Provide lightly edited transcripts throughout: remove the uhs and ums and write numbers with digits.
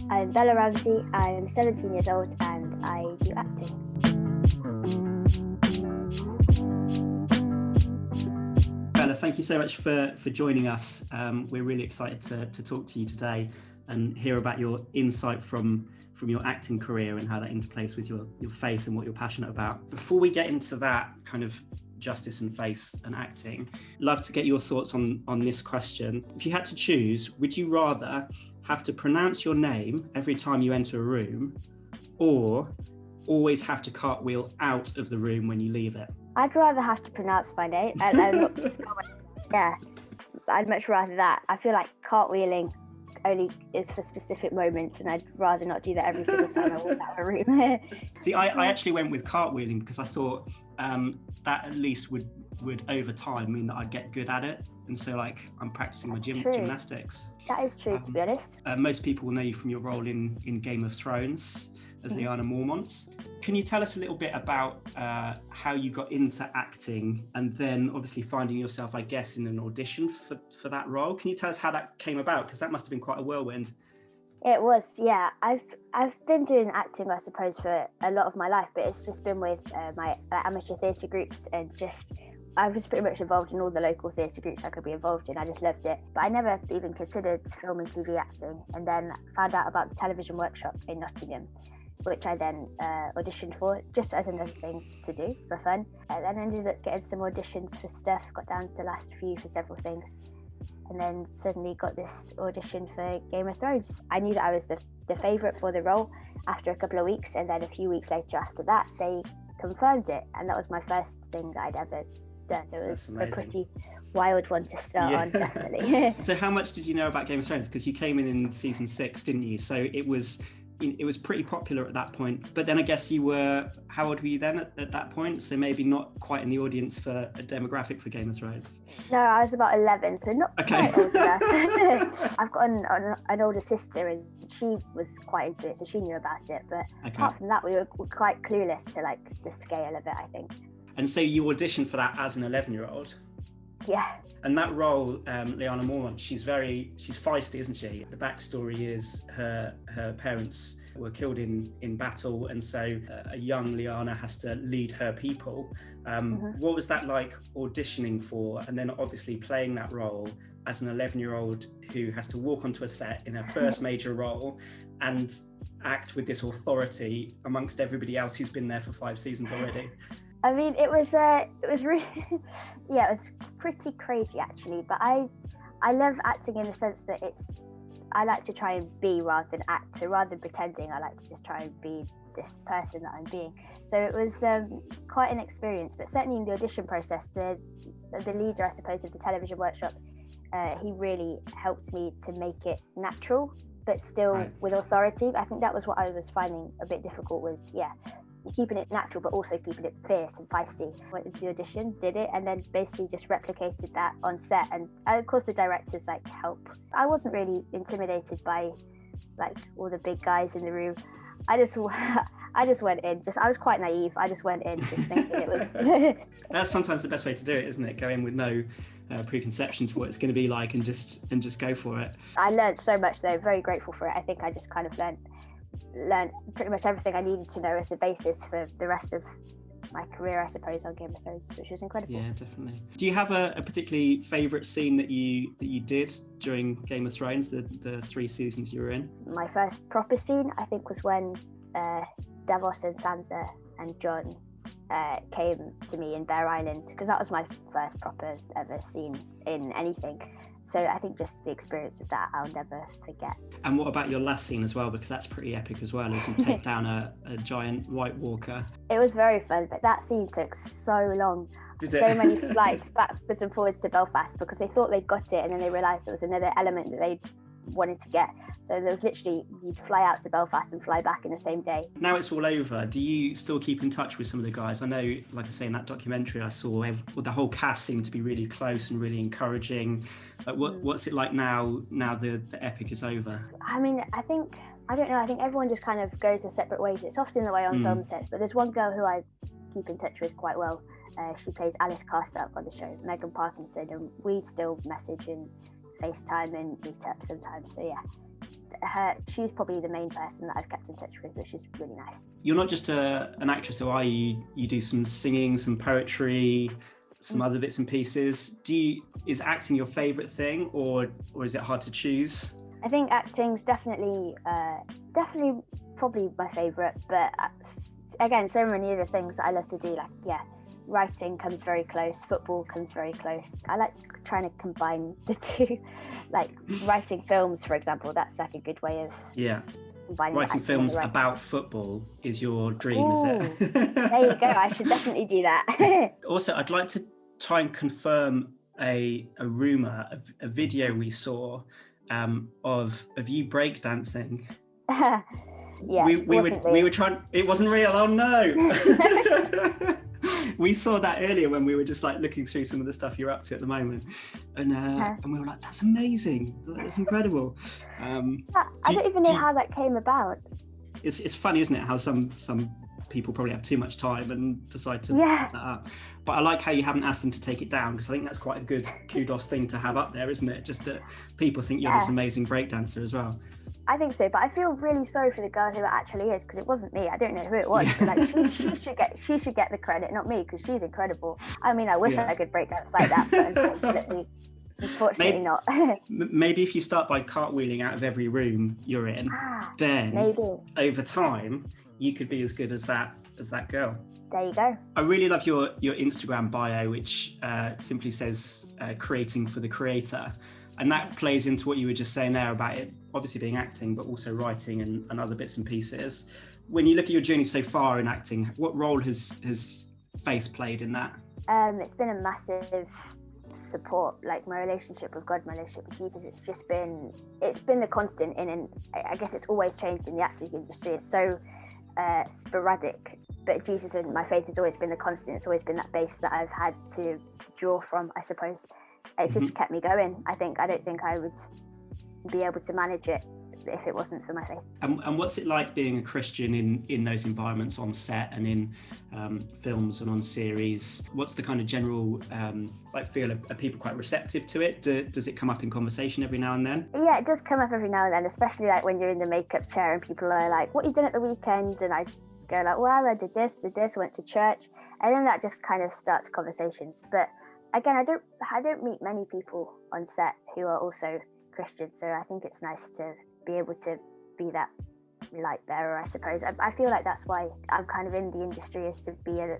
I'm Bella Ramsey, I'm 17 years old and I do acting. Bella, thank you so much for joining us. We're really excited to talk to you today and hear about your insight from your acting career and how that interplays with your faith and what you're passionate about. Before we get into that kind of justice and faith and acting, love to get your thoughts on this question. If you had to choose, would you rather have to pronounce your name every time you enter a room, or always have to cartwheel out of the room when you leave it? I'd rather have to pronounce my name and not just yeah, I'd much rather that. I feel like cartwheeling only is for specific moments, and I'd rather not do that every single time I walk out of a room. See, I actually went with cartwheeling because I thought that at least would over time mean that I'd get good at it, and so like I'm practicing my gymnastics. That is true, to be honest. Most people will know you from your role in Game of Thrones as Lyanna Mormont. Can you tell us a little bit about how you got into acting, and then obviously finding yourself, I guess, in an audition for that role? Can you tell us how that came about? Because that must have been quite a whirlwind. It was, yeah. I've been doing acting, I suppose, for a lot of my life, but it's just been with my amateur theatre groups, and just I was pretty much involved in all the local theatre groups I could be involved in. I just loved it. But I never even considered film and TV acting, and then found out about the television workshop in Nottingham, which I then auditioned for just as another thing to do for fun. And then ended up getting some auditions for stuff, got down to the last few for several things, and then suddenly got this audition for Game of Thrones. I knew that I was the favourite for the role after a couple of weeks, and then a few weeks later after that, they confirmed it, and that was my first thing that I'd ever done. So it was a pretty wild one to start on, definitely. So how much did you know about Game of Thrones? Because you came in season 6, didn't you? So it was pretty popular at that point, but then I guess you were, how old were you then at that point? So maybe not quite in the audience for a demographic for Game of Thrones. No, I was about 11, so not quite old enough. I've got an older sister, and she was quite into it, so she knew about it, but apart from that, we were quite clueless to like the scale of it, I think. And so you auditioned for that as an 11-year-old? Yeah. And that role, Lyanna Mormont, she's feisty, isn't she? The backstory is her parents were killed in battle, and so a young Lyanna has to lead her people. What was that like auditioning for, and then obviously playing that role as an 11-year-old who has to walk onto a set in her first major role and act with this authority amongst everybody else who's been there for 5 seasons already? I mean, it was really, yeah, it was pretty crazy actually. But I love acting in the sense that I like to try and be rather than act. So rather than pretending, I like to just try and be this person that I'm being. So it was quite an experience. But certainly in the audition process, the leader, I suppose, of the television workshop, he really helped me to make it natural, but still with authority. I think that was what I was finding a bit difficult, was keeping it natural but also keeping it fierce and feisty. Went into the audition, did it, and then basically just replicated that on set, and of course the directors help. I wasn't really intimidated by all the big guys in the room. I just went in, I was quite naive. I just went in just thinking it was That's sometimes the best way to do it, isn't it? Go in with no preconceptions for what it's going to be like, and just go for it. I learned so much though, very grateful for it. I think I just kind of learned pretty much everything I needed to know as the basis for the rest of my career, I suppose, on Game of Thrones, which was incredible. Yeah, definitely. Do you have a particularly favourite scene that you did during Game of Thrones, the 3 seasons you were in? My first proper scene, I think, was when Davos and Sansa and Jon came to me in Bear Island, because that was my first proper ever scene in anything. So I think just the experience of that I'll never forget. And what about your last scene as well? Because that's pretty epic as well, as you take down a giant White Walker. It was very fun, but that scene took so long. So many flights backwards and forwards to Belfast, because they thought they'd got it, and then they realised there was another element that they wanted to get. So there was literally, you'd fly out to Belfast and fly back in the same day. Now it's all over, do you still keep in touch with some of the guys? I know, like I say, in that documentary I saw, the whole cast seemed to be really close and really encouraging. What's it like now the epic is over? I mean, I think everyone just kind of goes their separate ways. It's often the way on film sets, but there's one girl who I keep in touch with quite well. She plays Alice Carstup on the show, Megan Parkinson, and we still message and FaceTime and meet up sometimes. So yeah, she's probably the main person that I've kept in touch with, which is really nice. You're not just an actress, though, are you? You do some singing, some poetry, some other bits and pieces. Is acting your favourite thing, or is it hard to choose? I think acting's definitely probably my favourite, but again, so many other things that I love to do, like writing comes very close, football comes very close. I like trying to combine the two, like writing films, for example. That's like a good way of combining. Writing films about football is your dream, is it? There you go. I should definitely do that. Also, I'd like to try and confirm a rumour, a video we saw of you breakdancing. Yeah, we were trying. It wasn't real. Oh no. We saw that earlier when we were just like looking through some of the stuff you're up to at the moment, and we were like, "That's amazing! That's incredible." I don't even know how that came about. It's funny, isn't it? How some people probably have too much time and decide to put that up. But I like how you haven't asked them to take it down, because I think that's quite a good kudos thing to have up there, isn't it? Just that people think you're this amazing breakdancer as well. I think so, but I feel really sorry for the girl who it actually is, because it wasn't me. I don't know who it was, but like she should get the credit, not me, because she's incredible. I mean, I wish I could break dance like that, but unfortunately not. Maybe if you start by cartwheeling out of every room you're in, then maybe over time you could be as good as that girl. There you go. I really love your Instagram bio, which simply says creating for the creator. And that plays into what you were just saying there about it obviously being acting, but also writing and other bits and pieces. When you look at your journey so far in acting, what role has faith played in that? It's been a massive support. Like my relationship with God, my relationship with Jesus, it's been the constant and I guess it's always changed in the acting industry. It's so sporadic, but Jesus and my faith has always been the constant. It's always been that base that I've had to draw from, I suppose. It's just kept me going. I don't think I would be able to manage it if it wasn't for my faith. And what's it like being a Christian in those environments, on set and in films and on series? What's the kind of general feel? Are people quite receptive to it? Does it come up in conversation every now and then? Yeah, it does come up every now and then, especially like when you're in the makeup chair and people are like, "What have you done at the weekend?" And I go like, "Well, I did this, went to church," and then that just kind of starts conversations. But again, I don't meet many people on set who are also Christians, so I think it's nice to be able to be that light bearer, I suppose. I feel like that's why I'm kind of in the industry, is to be a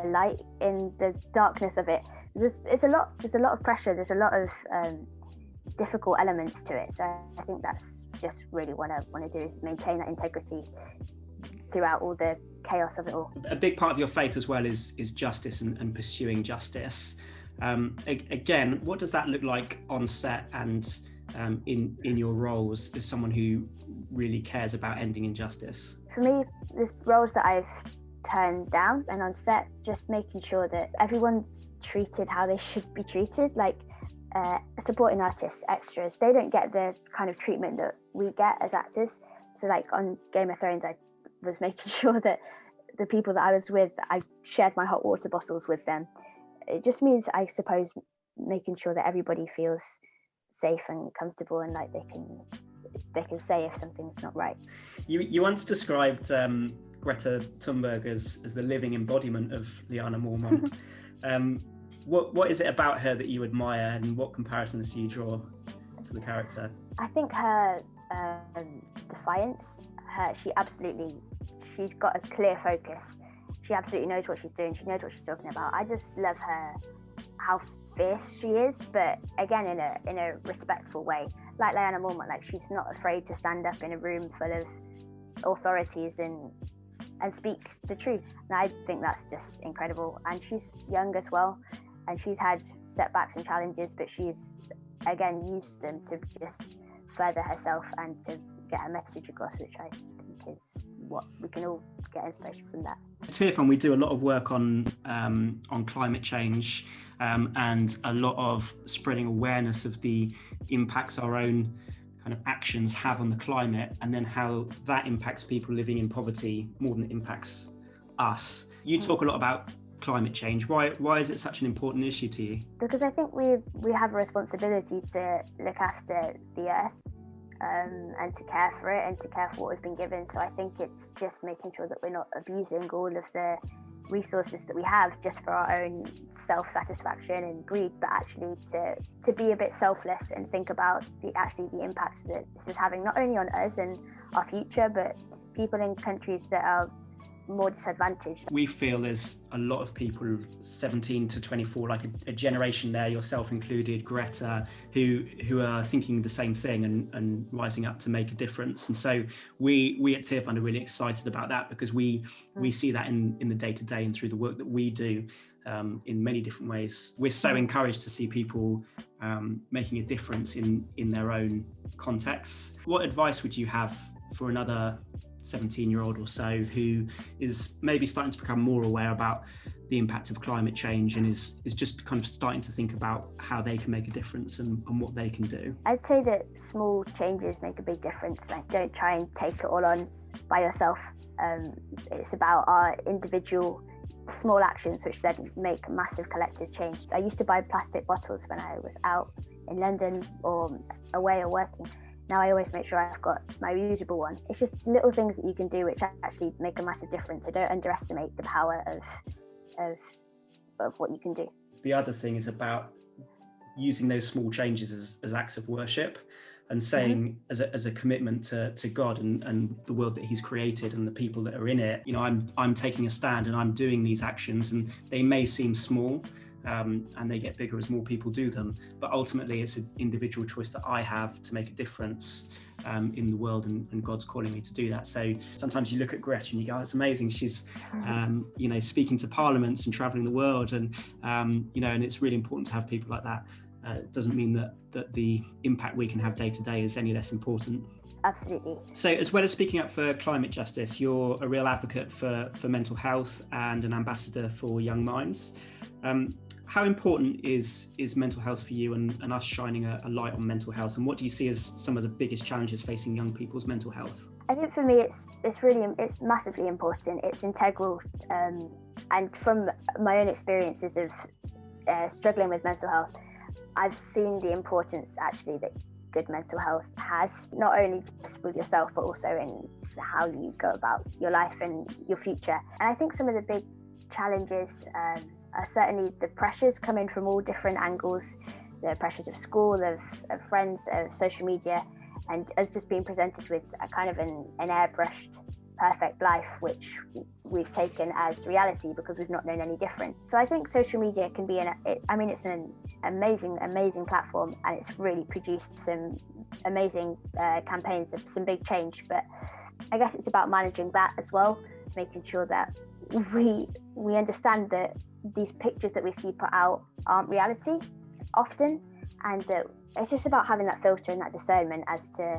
light in the darkness of it. There's a lot of pressure. There's a lot of difficult elements to it. So I think that's just really what I want to do, is maintain that integrity throughout all the chaos of it all. A big part of your faith as well is justice and pursuing justice. Again, what does that look like on set and in your roles as someone who really cares about ending injustice? For me, there's roles that I've turned down, and on set, just making sure that everyone's treated how they should be treated. Like supporting artists, extras, they don't get the kind of treatment that we get as actors. So like on Game of Thrones, I was making sure that the people that I was with, I shared my hot water bottles with them. It just means, I suppose, making sure that everybody feels safe and comfortable, and like they can say if something's not right. You once described Greta Thunberg as the living embodiment of Lyanna Mormont. What is it about her that you admire, and what comparisons do you draw to the character? I think her defiance. She's got a clear focus. She absolutely knows what she's doing. She knows what she's talking about. I just love her, how fierce she is, but again in a respectful way. Like Lyanna Mormont, like she's not afraid to stand up in a room full of authorities and speak the truth. And I think that's just incredible. And she's young as well, and she's had setbacks and challenges, but she's again used them to just further herself and to get her message across, which I think is what we can all get inspiration from that. At Tearfund, we do a lot of work on climate change and a lot of spreading awareness of the impacts our own kind of actions have on the climate, and then how that impacts people living in poverty more than it impacts us. You talk a lot about climate change. Why is it such an important issue to you? Because I think we have a responsibility to look after the earth. and to care for it and to care for what we've been given. So I think it's just making sure that we're not abusing all of the resources that we have just for our own self-satisfaction and greed, but actually to be a bit selfless and think about the impact that this is having, not only on us and our future, but people in countries that are more disadvantaged. We feel there's a lot of people 17 to 24, like a generation there, yourself included, Greta, who are thinking the same thing and rising up to make a difference. And so we at Tearfund are really excited about that, because we see that in the day-to-day and through the work that we do in many different ways. We're so encouraged to see people making a difference in their own contexts. What advice would you have for another 17-year-old or so who is maybe starting to become more aware about the impact of climate change and is just kind of starting to think about how they can make a difference and what they can do? I'd say that small changes make a big difference. Like, don't try and take it all on by yourself. It's about our individual small actions which then make massive collective change. I used to buy plastic bottles when I was out in London or away or working. Now I always make sure I've got my reusable one. It's just little things that you can do which actually make a massive difference. So don't underestimate the power of what you can do. The other thing is about using those small changes as acts of worship and saying as a commitment to God and the world that He's created and the people that are in it. You know, I'm taking a stand and I'm doing these actions, and they may seem small, and they get bigger as more people do them, but ultimately it's an individual choice that I have to make a difference in the world, and God's calling me to do that. So sometimes you look at Greta and you go, it's amazing, she's speaking to parliaments and traveling the world, and and it's really important to have people like that. It doesn't mean that the impact we can have day to day is any less important. Absolutely. So as well as speaking up for climate justice, you're a real advocate for mental health and an ambassador for Young Minds. How important is mental health for you and us shining a light on mental health? And what do you see as some of the biggest challenges facing young people's mental health? I think for me it's massively important. It's integral. And from my own experiences of struggling with mental health, I've seen the importance actually that good mental health has, not only just with yourself, but also in how you go about your life and your future. And I think some of the big challenges are certainly the pressures coming from all different angles, the pressures of school, of friends, of social media, and us just being presented with a kind of an airbrushed perfect life, which we've taken as reality because we've not known any different. So I think social media can be it's an amazing platform, and it's really produced some amazing campaigns of some big change. But I guess it's about managing that as well, making sure that we understand that these pictures that we see put out aren't reality often, and that it's just about having that filter and that discernment as to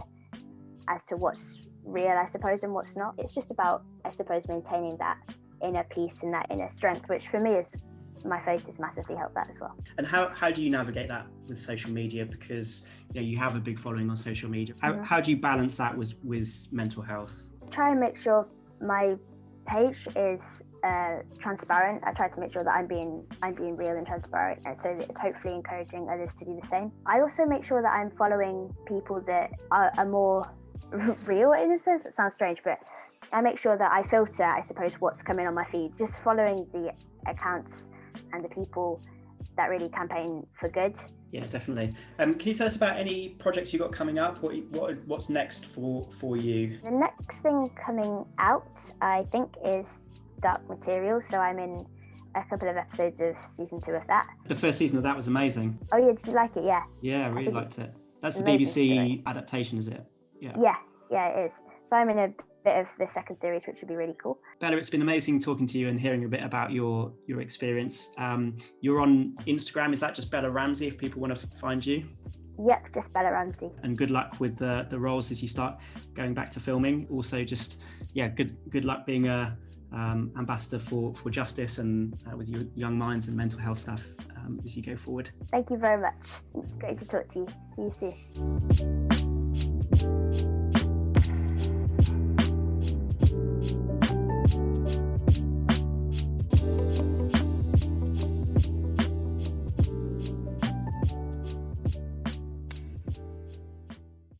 what's real, I suppose, and what's not. It's just about, I suppose, maintaining that inner peace and that inner strength, which for me is my faith has massively helped that as well. And how do you navigate that with social media? Because you have a big following on social media. How do you balance that with mental health? Try and make sure my page is transparent. I try to make sure that I'm being real and transparent, and so that it's hopefully encouraging others to do the same. I also make sure that I'm following people that are more real, in a sense. It sounds strange, but I make sure that I filter, I suppose, what's coming on my feed, just following the accounts and the people that really campaign for good. Yeah, definitely. Can you tell us about any projects you've got coming up? What's next for you? The next thing coming out, I think, is Dark Materials. So I'm in a couple of episodes of season 2 of that. The first season of that was amazing. Oh yeah, did you like it? Yeah. Yeah, I really liked it. That's the BBC adaptation, is it? Yeah, it is. So I'm in a bit of the second series, which would be really cool. Bella, it's been amazing talking to you and hearing a bit about your experience. You're on Instagram. Is that just Bella Ramsey if people want to find you? Yep, just Bella Ramsey. And good luck with the roles as you start going back to filming. Also, just good luck being a ambassador for justice and with your Young Minds and mental health stuff as you go forward. Thank you very much. It's great to talk to you. See you soon.